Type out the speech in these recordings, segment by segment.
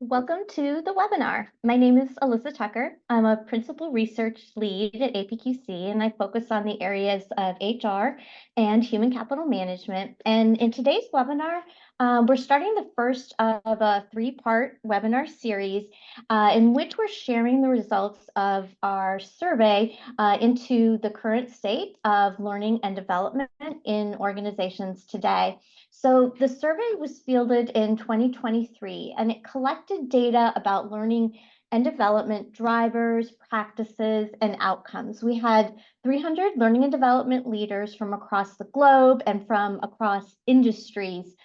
Welcome to the webinar. My name is Elissa Tucker. I'm a principal research lead at APQC, and I focus on the areas of HR and human capital management. And in today's webinar, we're starting the first of a three-part webinar series in which we're sharing the results of our survey into the current state of learning and development in organizations today. So the survey was fielded in 2023, and it collected data about learning and development drivers, practices, and outcomes. We had 300 learning and development leaders from across the globe and from across industries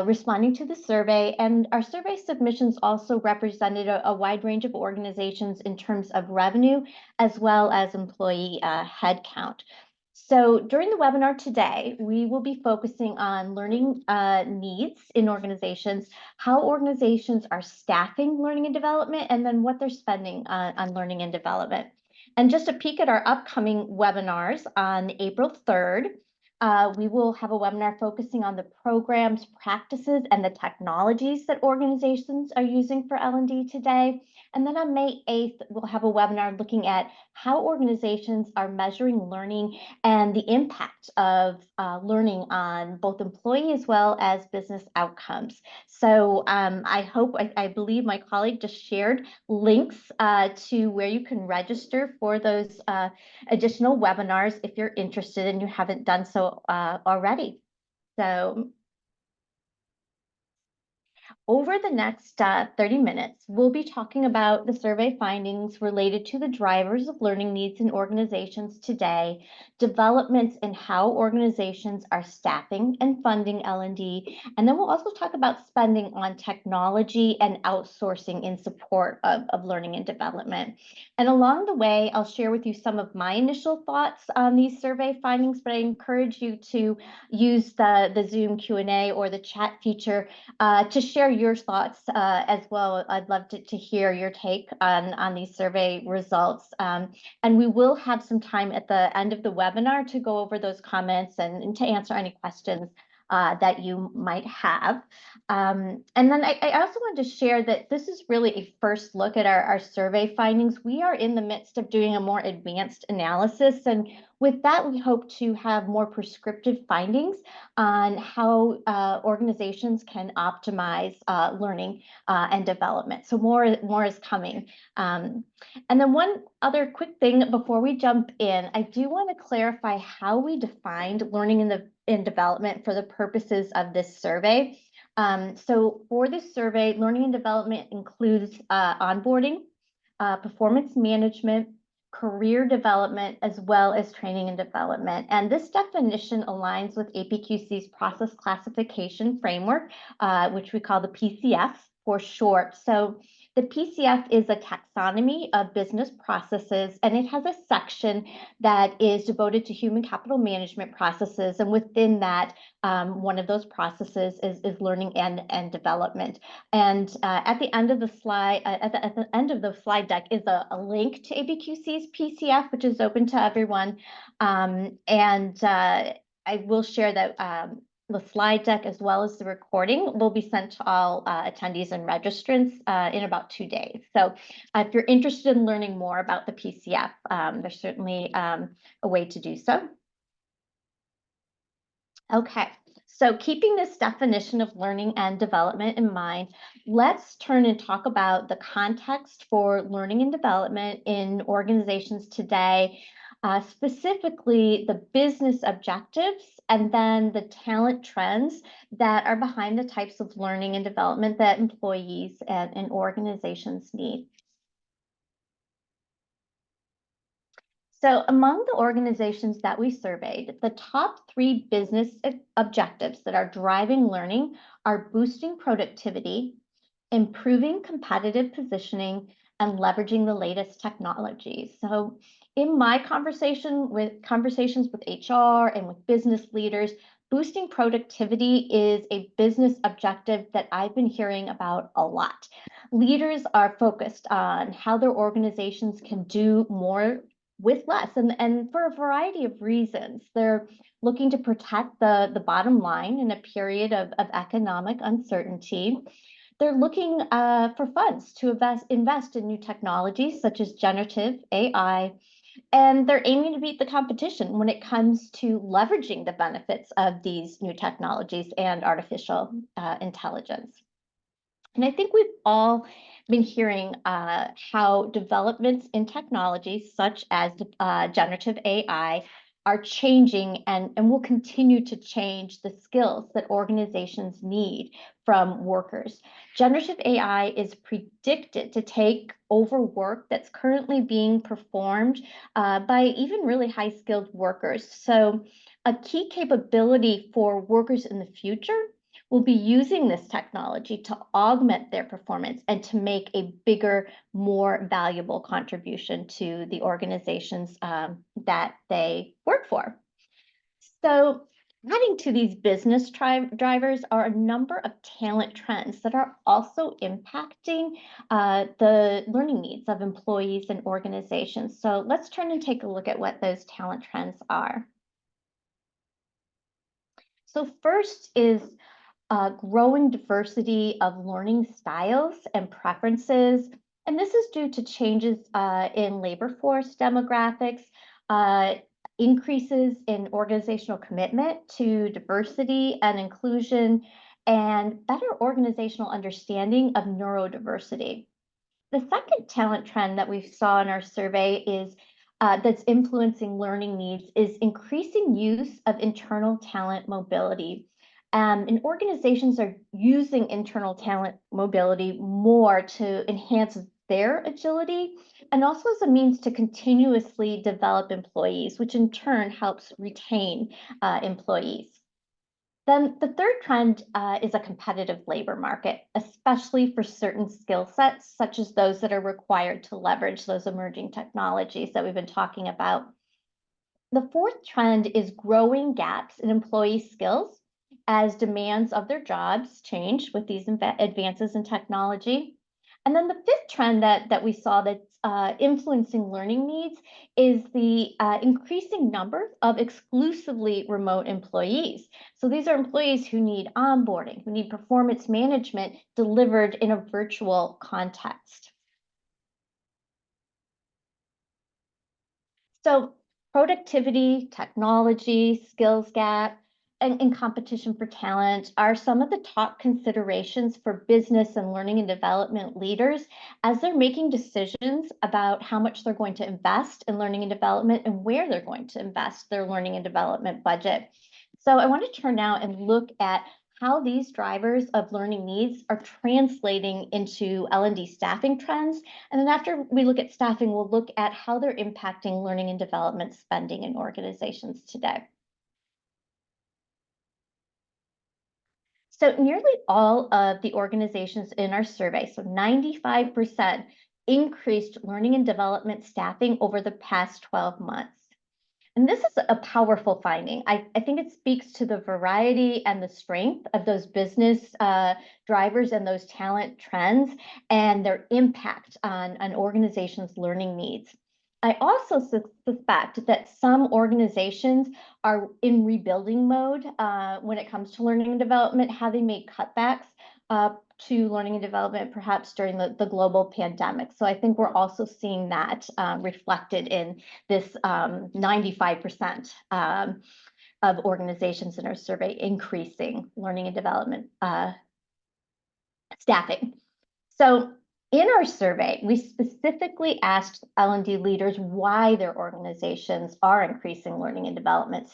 responding to the survey. And our survey submissions also represented a wide range of organizations in terms of revenue, as well as employee headcount. So during the webinar today, we will be focusing on learning needs in organizations, how organizations are staffing learning and development, and then what they're spending on learning and development. And just a peek at our upcoming webinars on April 3rd, we will have a webinar focusing on the programs, practices, and the technologies that organizations are using for L&D today. And then on May 8th, we'll have a webinar looking at how organizations are measuring learning and the impact of learning on both employee as well as business outcomes. So I believe my colleague just shared links to where you can register for those additional webinars if you're interested and you haven't done so already. So over the next 30 minutes, we'll be talking about the survey findings related to the drivers of learning needs in organizations today, developments in how organizations are staffing and funding L&D, and then we'll also talk about spending on technology and outsourcing in support of learning and development. And along the way, I'll share with you some of my initial thoughts on these survey findings, but I encourage you to use the Zoom Q&A or the chat feature to share your thoughts as well. I'd love to hear your take on these survey results. And we will have some time at the end of the webinar to go over those comments and to answer any questions that you might have. And then I also wanted to share that this is really a first look at our survey findings. We are in the midst of doing a more advanced analysis, and with that, we hope to have more prescriptive findings on how organizations can optimize learning and development. So more is coming. And then one other quick thing before we jump in, I do want to clarify how we defined learning in development for the purposes of this survey. So for this survey, learning and development includes onboarding, performance management, career development, as well as training and development. And this definition aligns with APQC's process classification framework, which we call the PCF for short. So the PCF is a taxonomy of business processes, and it has a section that is devoted to human capital management processes. And within that, one of those processes is learning and development. And at the end of the slide, at the end of the slide deck is a link to APQC's PCF, which is open to everyone. I will share that the slide deck as well as the recording will be sent to all attendees and registrants in about 2 days. So if you're interested in learning more about the PCF, there's certainly a way to do so. Okay, so keeping this definition of learning and development in mind, let's turn and talk about the context for learning and development in organizations today, specifically the business objectives and then the talent trends that are behind the types of learning and development that employees and organizations need. So among the organizations that we surveyed, the top 3 business objectives that are driving learning are boosting productivity, improving competitive positioning, and leveraging the latest technologies. So in my conversations with HR and with business leaders, boosting productivity is a business objective that I've been hearing about a lot. Leaders are focused on how their organizations can do more with less, and for a variety of reasons. They're looking to protect the bottom line in a period of economic uncertainty. they're looking for funds to invest in new technologies such as generative AI, and they're aiming to beat the competition when it comes to leveraging the benefits of these new technologies and artificial intelligence. And I think we've all been hearing how developments in technologies such as generative AI are changing and will continue to change the skills that organizations need from workers. Generative AI is predicted to take over work that's currently being performed by even really high skilled workers. So, a key capability for workers in the future will be using this technology to augment their performance and to make a bigger, more valuable contribution to the organizations that they work for. So, adding to these business drivers are a number of talent trends that are also impacting the learning needs of employees and organizations. So, let's turn and take a look at what those talent trends are. So, first is growing diversity of learning styles and preferences. And this is due to changes in labor force demographics, uh, increases in organizational commitment to diversity and inclusion, and better organizational understanding of neurodiversity. The second talent trend that we saw in our survey is that's influencing learning needs is increasing use of internal talent mobility. And organizations are using internal talent mobility more to enhance their agility and also as a means to continuously develop employees, which in turn helps retain employees. Then the third trend is a competitive labor market, especially for certain skill sets, such as those that are required to leverage those emerging technologies that we've been talking about. The fourth trend is growing gaps in employee skills as demands of their jobs change with these advances in technology. And then the fifth trend that we saw that's influencing learning needs is the increasing number of exclusively remote employees. So these are employees who need onboarding, who need performance management delivered in a virtual context. So productivity, technology, skills gap, and competition for talent are some of the top considerations for business and learning and development leaders as they're making decisions about how much they're going to invest in learning and development and where they're going to invest their learning and development budget. So I want to turn now and look at how these drivers of learning needs are translating into L&D staffing trends. And then after we look at staffing, we'll look at how they're impacting learning and development spending in organizations today. So nearly all of the organizations in our survey, so 95%, increased learning and development staffing over the past 12 months. And this is a powerful finding. I think it speaks to the variety and the strength of those business drivers and those talent trends and their impact on an organization's learning needs. I also suspect that some organizations are in rebuilding mode when it comes to learning and development, having made cutbacks to learning and development, perhaps during the global pandemic. So I think we're also seeing that reflected in this 95% of organizations in our survey increasing learning and development staffing. So in our survey, we specifically asked L&D leaders why their organizations are increasing learning and development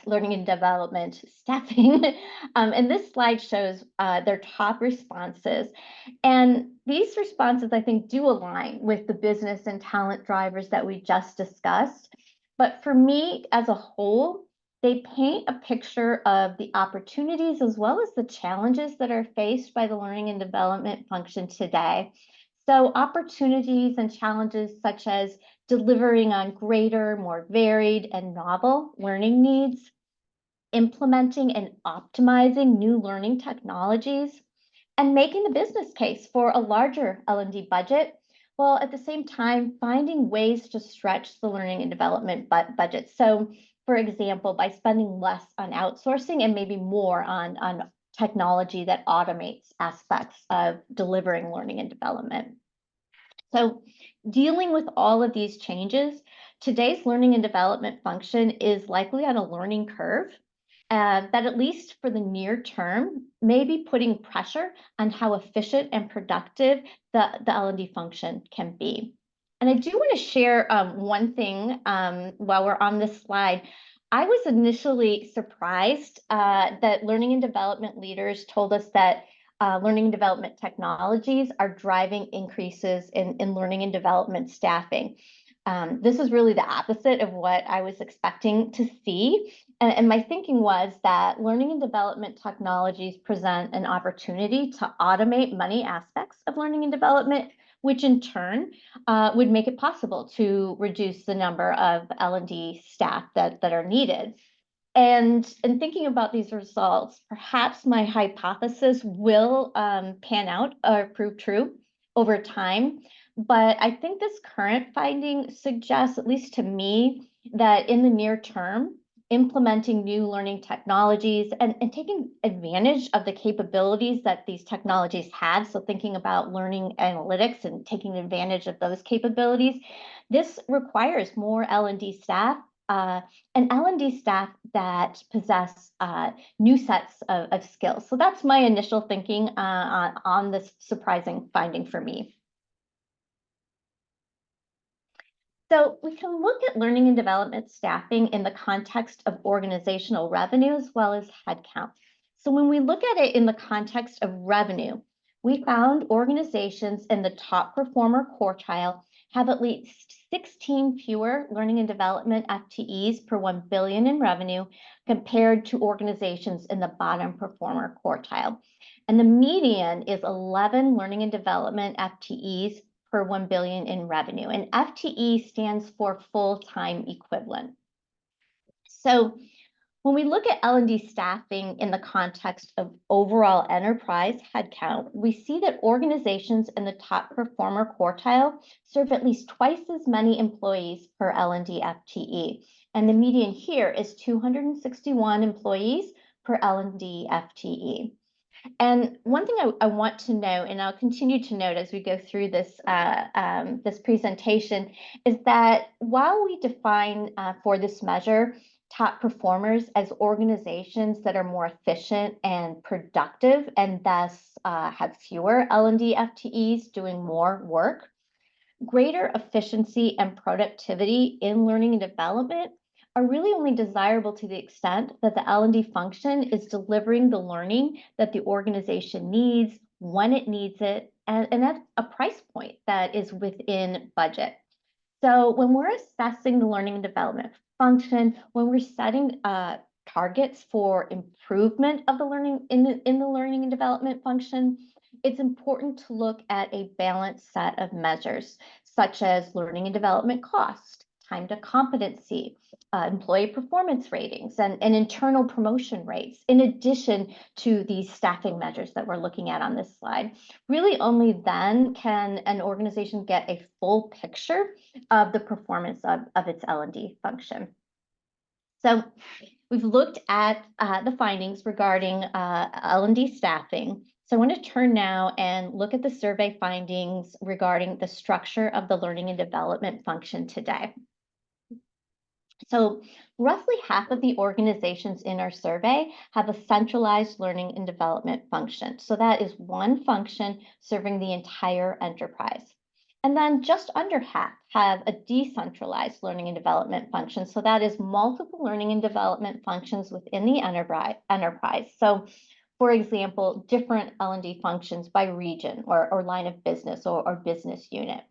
learning and development staffing. And this slide shows their top responses. And these responses, I think, do align with the business and talent drivers that we just discussed. But for me, as a whole, they paint a picture of the opportunities as well as the challenges that are faced by the learning and development function today. So opportunities and challenges such as delivering on greater, more varied and novel learning needs, implementing and optimizing new learning technologies, and making the business case for a larger L&D budget, while at the same time finding ways to stretch the learning and development budget. So for example, by spending less on outsourcing and maybe more on technology that automates aspects of delivering learning and development. So dealing with all of these changes, today's learning and development function is likely on a learning curve that at least for the near term may be putting pressure on how efficient and productive the L&D function can be. And I do want to share one thing while we're on this slide. I was initially surprised that learning and development leaders told us that learning and development technologies are driving increases in learning and development staffing. This is really the opposite of what I was expecting to see. And my thinking was that learning and development technologies present an opportunity to automate many aspects of learning and development, which in turn would make it possible to reduce the number of L&D staff that are needed. And in thinking about these results, perhaps my hypothesis will pan out or prove true over time. But I think this current finding suggests, at least to me, that in the near term, implementing new learning technologies and taking advantage of the capabilities that these technologies have, so thinking about learning analytics and taking advantage of those capabilities, this requires more L&D staff and L&D staff that possess new sets of skills. So that's my initial thinking on this surprising finding for me. So we can look at learning and development staffing in the context of organizational revenue as well as headcount. So when we look at it in the context of revenue, we found organizations in the top performer quartile have at least 16 fewer learning and development FTEs per 1 billion in revenue compared to organizations in the bottom performer quartile. And the median is 11 learning and development FTEs per 1 billion in revenue. And FTE stands for full-time equivalent. So when we look at L&D staffing in the context of overall enterprise headcount, we see that organizations in the top performer quartile serve at least twice as many employees per L&D FTE. And the median here is 261 employees per L&D FTE. And one thing I want to note, and I'll continue to note as we go through this, this presentation, is that while we define for this measure top performers as organizations that are more efficient and productive and thus have fewer L&D FTEs doing more work, greater efficiency and productivity in learning and development are really only desirable to the extent that the L&D function is delivering the learning that the organization needs, when it needs it, and at a price point that is within budget. So when we're assessing the learning and development function, when we're setting targets for improvement of the learning in the learning and development function, it's important to look at a balanced set of measures, such as learning and development cost, time to competency, employee performance ratings, and internal promotion rates, in addition to these staffing measures that we're looking at on this slide. Really only then can an organization get a full picture of the performance of its L&D function. So we've looked at the findings regarding L&D staffing. So I want to turn now and look at the survey findings regarding the structure of the learning and development function today. So roughly half of the organizations in our survey have a centralized learning and development function. So that is one function serving the entire enterprise. And then just under half have a decentralized learning and development function. So that is multiple learning and development functions within the enterprise. So for example, different L&D functions by region or line of business or business unit.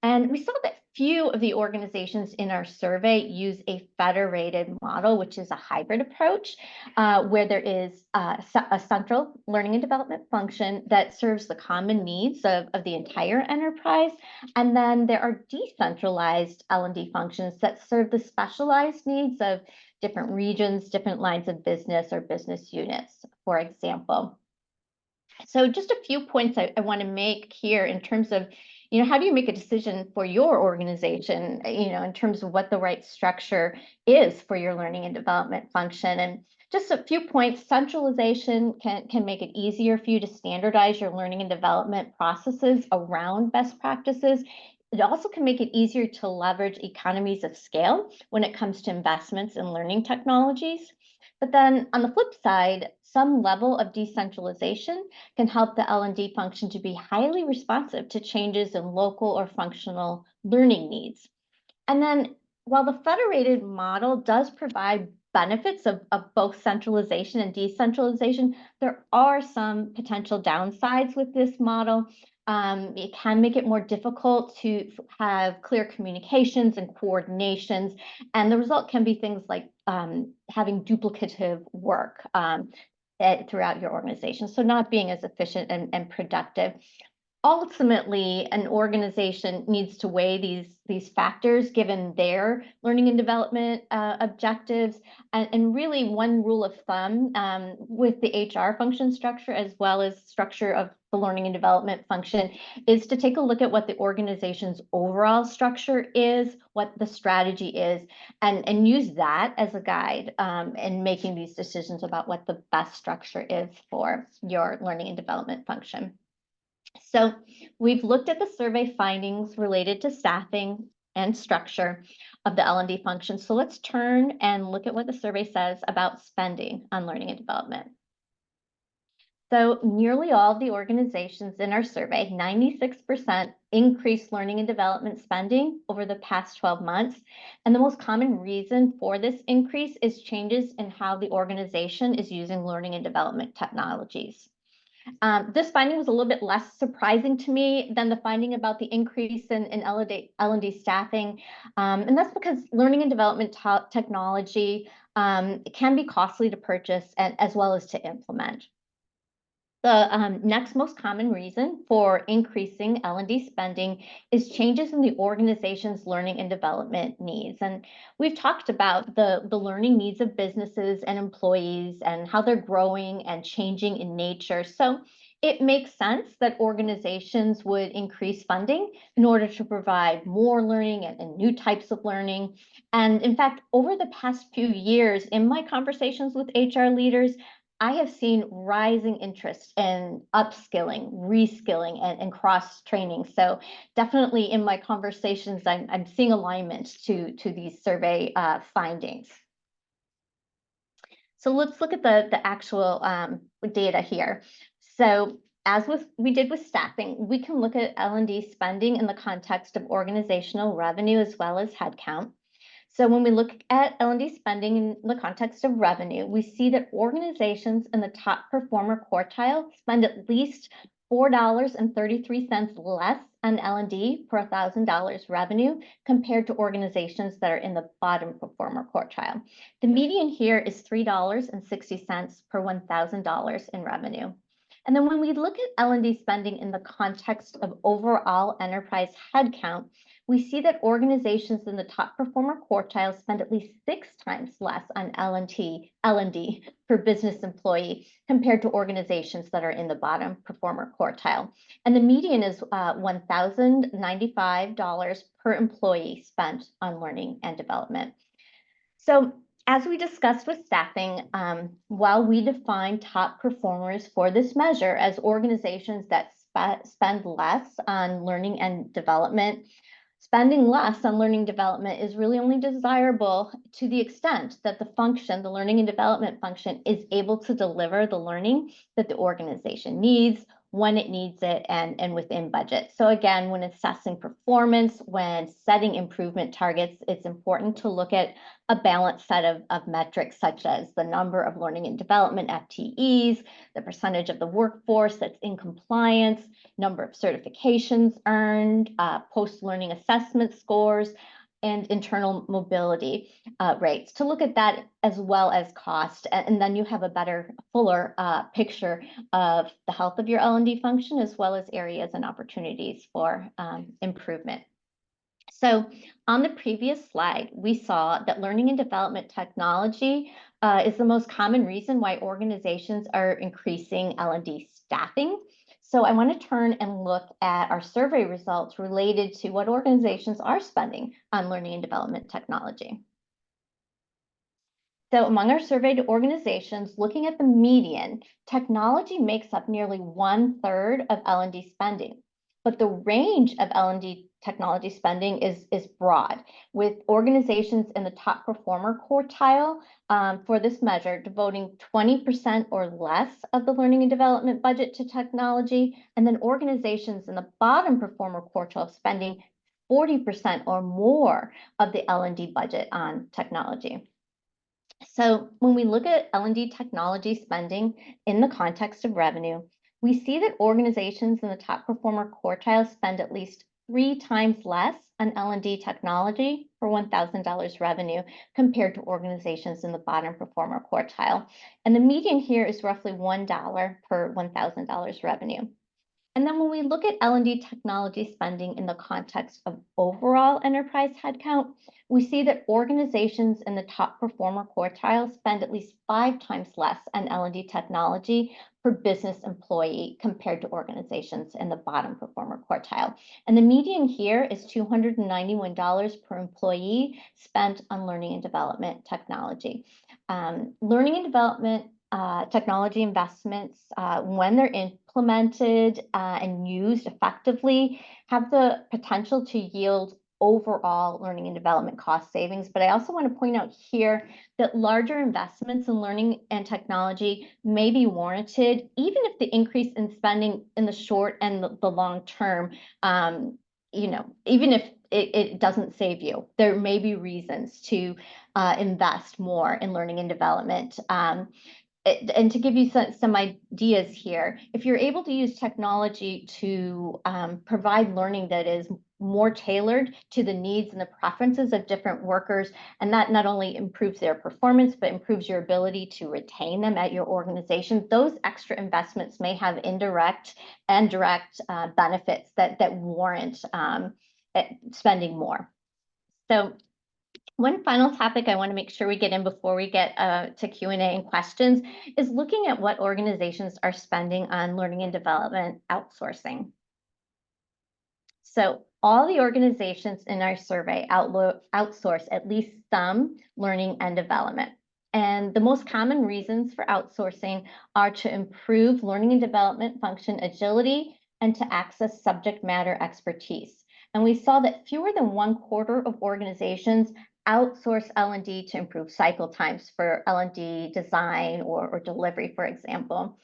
And we saw that few of the organizations in our survey use a federated model, which is a hybrid approach, where there is a central learning and development function that serves the common needs of the entire enterprise. And then there are decentralized L&D functions that serve the specialized needs of different regions, different lines of business or business units, for example. So just a few points I want to make here in terms of, how do you make a decision for your organization, in terms of what the right structure is for your learning and development function? And Just a few points. Centralization can make it easier for you to standardize your learning and development processes around best practices. It also can make it easier to leverage economies of scale when it comes to investments in learning technologies. But then on the flip side, some level of decentralization can help the L&D function to be highly responsive to changes in local or functional learning needs. And then while the federated model does provide benefits of both centralization and decentralization, there are some potential downsides with this model. It can make it more difficult to have clear communications and coordinations, and the result can be things like having duplicative work throughout your organization, so not being as efficient and productive. Ultimately, an organization needs to weigh these factors given their learning and development objectives. And really, one rule of thumb with the HR function structure as well as structure of the learning and development function is to take a look at what the organization's overall structure is, what the strategy is, and use that as a guide in making these decisions about what the best structure is for your learning and development function. So we've looked at the survey findings related to staffing and structure of the L&D function. So let's turn and look at what the survey says about spending on learning and development. So nearly all of the organizations in our survey, 96%, increased learning and development spending over the past 12 months. And the most common reason for this increase is changes in how the organization is using learning and development technologies. This finding was a little bit less surprising to me than the finding about the increase in L&D staffing. And that's because learning and development technology can be costly to purchase and as well as to implement. The next most common reason for increasing L&D spending is changes in the organization's learning and development needs. And we've talked about the learning needs of businesses and employees and how they're growing and changing in nature. So it makes sense that organizations would increase funding in order to provide more learning and new types of learning. And in fact, over the past few years, in my conversations with HR leaders, I have seen rising interest in upskilling, reskilling, and cross training. So definitely in my conversations, I'm seeing alignment to these survey findings. So let's look at the actual data here. So as we did with staffing, we can look at L&D spending in the context of organizational revenue as well as headcount. So when we look at L&D spending in the context of revenue, we see that organizations in the top performer quartile spend at least $4.33 less on L&D per $1,000 revenue compared to organizations that are in the bottom performer quartile. The median here is $3.60 per $1,000 in revenue. And then when we look at L&D spending in the context of overall enterprise headcount, we see that organizations in the top performer quartile spend at least 6 times less on L&D per business employee compared to organizations that are in the bottom performer quartile. And the median is $1,095 per employee spent on learning and development. So as we discussed with staffing, while we define top performers for this measure as organizations that spend less on learning and development, spending less on learning development is really only desirable to the extent that the function, the learning and development function, is able to deliver the learning that the organization needs, when it needs it, and within budget. So again, when assessing performance, when setting improvement targets, it's important to look at a balanced set of metrics such as the number of learning and development FTEs, the percentage of the workforce that's in compliance, number of certifications earned, post-learning assessment scores, and internal mobility rates, to look at that as well as cost. And then you have a better, fuller picture of the health of your L&D function as well as areas and opportunities for improvement. So on the previous slide, we saw that learning and development technology is the most common reason why organizations are increasing L&D staffing. So I want to turn and look at our survey results related to what organizations are spending on learning and development technology. So among our surveyed organizations, looking at the median, technology makes up nearly 1/3 of L&D spending. But the range of L&D technology spending is broad, with organizations in the top performer quartile for this measure devoting 20% or less of the learning and development budget to technology, and then organizations in the bottom performer quartile spending 40% or more of the L&D budget on technology. So when we look at L&D technology spending in the context of revenue, we see that organizations in the top performer quartile spend at least 3 times less on L&D technology for $1,000 revenue compared to organizations in the bottom performer quartile. And the median here is roughly $1 per $1,000 revenue. And then when we look at L&D technology spending in the context of overall enterprise headcount, we see that organizations in the top performer quartile spend at least 5 times less on L&D technology per business employee compared to organizations in the bottom performer quartile. And the median here is $291 per employee spent on learning and development technology. Learning and development technology investments, when they're implemented and used effectively, have the potential to yield overall learning and development cost savings. But I also want to point out here that larger investments in learning and technology may be warranted, even if the increase in spending in the short and the long term, even if it doesn't save you, there may be reasons to invest more in learning and development. And to give you some ideas here, if you're able to use technology to provide learning that is more tailored to the needs and the preferences of different workers, and that not only improves their performance, but improves your ability to retain them at your organization, those extra investments may have indirect and direct benefits that warrant spending more. So one final topic I want to make sure we get in before we get to Q&A and questions is looking at what organizations are spending on learning and development outsourcing. So all the organizations in our survey outsource at least some learning and development. And the most common reasons for outsourcing are to improve learning and development function agility and to access subject matter expertise. And we saw that fewer than 1/4 of organizations outsource L&D to improve cycle times for L&D design or delivery, for example.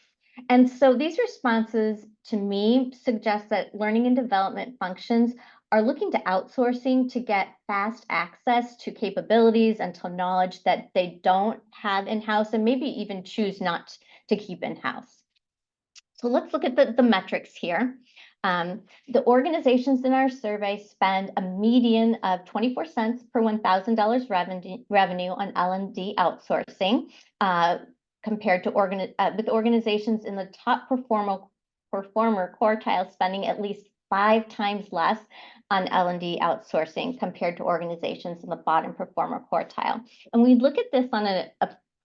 And so these responses to me suggest that learning and development functions are looking to outsourcing to get fast access to capabilities and to knowledge that they don't have in-house and maybe even choose not to keep in-house. So let's look at the metrics here. The organizations in our survey spend a median of 24 cents per $1,000 revenue on L&D outsourcing, compared to with organizations in the top performer quartile spending at least 5 times less on L&D outsourcing compared to organizations in the bottom performer quartile. And we look at this on a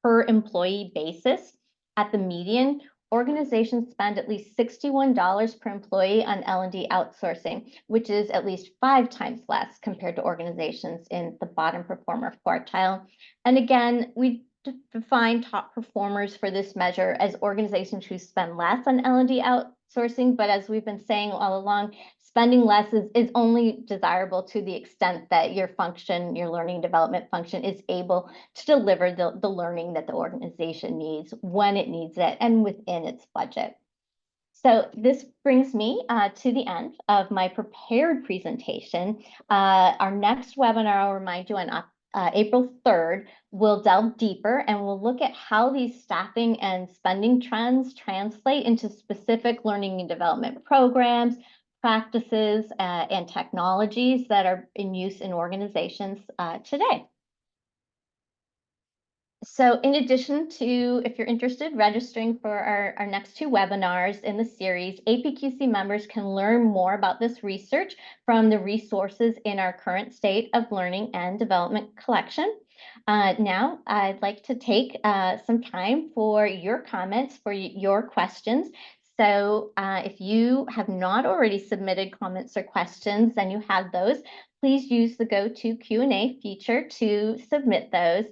per employee basis. At the median, organizations spend at least $61 per employee on L&D outsourcing, which is at least 5 times less compared to organizations in the bottom performer quartile. And again, we define top performers for this measure as organizations who spend less on L&D outsourcing, but as we've been saying all along, spending less is only desirable to the extent that your function, your learning development function, is able to deliver the learning that the organization needs when it needs it and within its budget. So this brings me to the end of my prepared presentation. Our next webinar, I'll remind you, on April 3rd, we'll delve deeper and we'll look at how these staffing and spending trends translate into specific learning and development programs, practices, and technologies that are in use in organizations today. So in addition to, if you're interested, registering for our next 2 webinars in the series, APQC members can learn more about this research from the resources in our current state of learning and development collection. Now, I'd like to take some time for your comments, for your questions. So if you have not already submitted comments or questions and you have those, please use the Go To Q&A feature to submit those.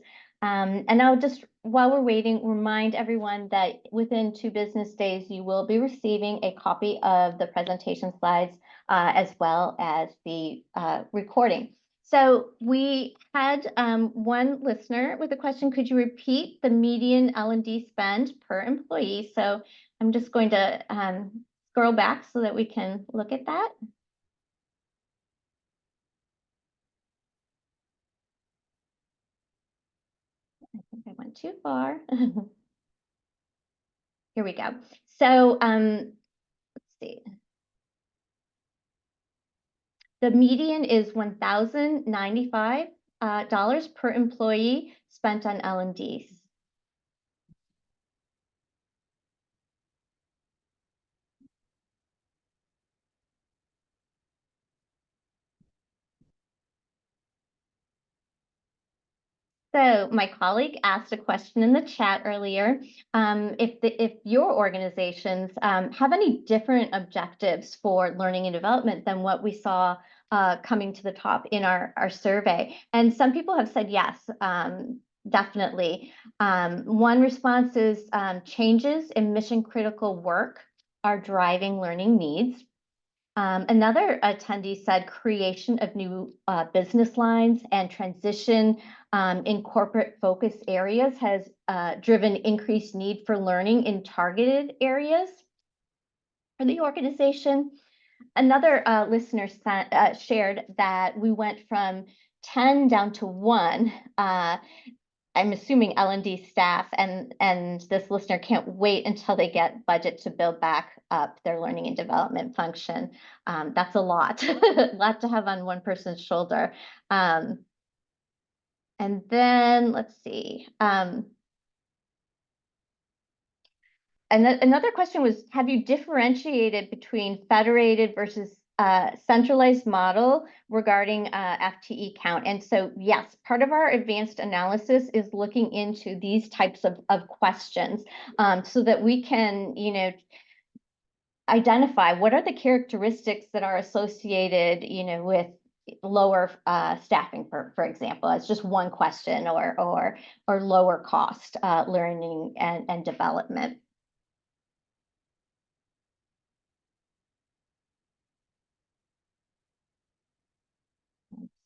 And I'll just, while we're waiting, remind everyone that within 2 business days, you will be receiving a copy of the presentation slides as well as the recording. So we had one listener with a question: could you repeat the median L&D spend per employee? So I'm just going to scroll back so that we can look at that. I think I went too far. Here we go. So let's see. The median is $1,095 per employee spent on L&Ds. So my colleague asked a question in the chat earlier, if your organizations have any different objectives for learning and development than what we saw coming to the top in our survey. And some people have said yes, definitely. One response is changes in mission critical work are driving learning needs. Another attendee said creation of new business lines and transition in corporate focus areas has driven increased need for learning in targeted areas for the organization. Another listener shared that we went from 10 down to 1. I'm assuming L&D staff, and this listener can't wait until they get budget to build back up their learning and development function. That's a lot, a lot to have on one person's shoulder. And then let's see. Another question was, have you differentiated between federated versus centralized model regarding FTE count? And so, yes, part of our advanced analysis is looking into these types of questions so that we can, identify what are the characteristics that are associated, with lower staffing, for example, as just one question, or lower cost learning and development.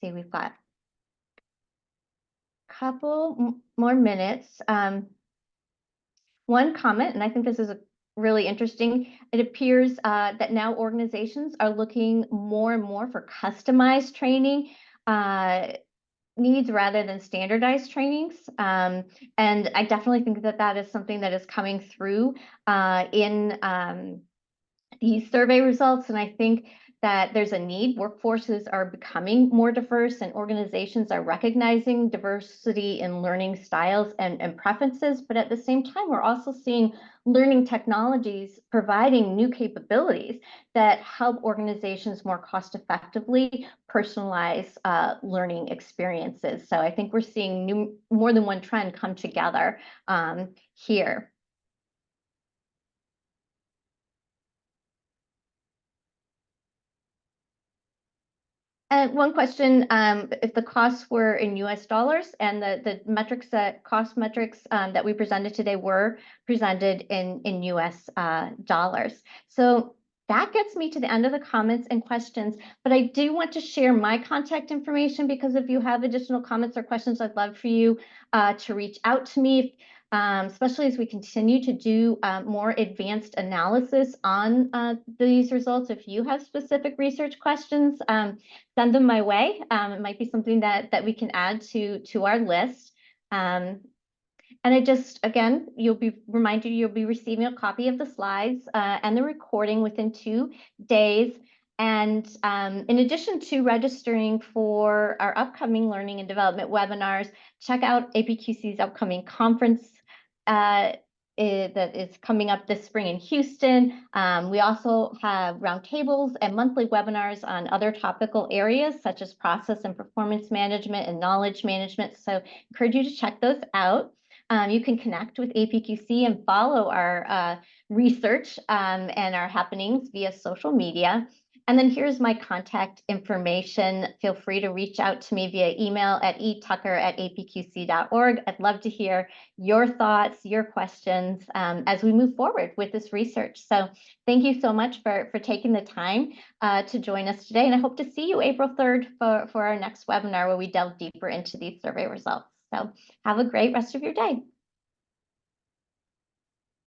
See, we've got a couple more minutes. One comment, and I think this is really interesting. It appears that now organizations are looking more and more for customized training needs rather than standardized trainings. And I definitely think that that is something that is coming through in these survey results. And I think that there's a need. Workforces are becoming more diverse, and organizations are recognizing diversity in learning styles and preferences. But at the same time, we're also seeing learning technologies providing new capabilities that help organizations more cost effectively personalize learning experiences. So I think we're seeing more than one trend come together here. And one question, if the costs were in US dollars, and the metrics cost metrics that we presented today were presented in US dollars. So that gets me to the end of the comments and questions, but I do want to share my contact information, because if you have additional comments or questions, I'd love for you to reach out to me. Especially as we continue to do more advanced analysis on these results. If you have specific research questions, send them my way. It might be something that we can add to our list. And I just, again, you'll be receiving a copy of the slides and the recording within 2 days. And in addition to registering for our upcoming learning and development webinars, check out APQC's upcoming conference that is coming up this spring in Houston. We also have roundtables and monthly webinars on other topical areas such as process and performance management and knowledge management. So encourage you to check those out. You can connect with APQC and follow our research and our happenings via social media. And then here's my contact information. Feel free to reach out to me via email at etucker@apqc.org. I'd love to hear your thoughts, your questions as we move forward with this research. So thank you so much for taking the time to join us today. And I hope to see you April 3rd for our next webinar where we delve deeper into these survey results. So have a great rest of your day.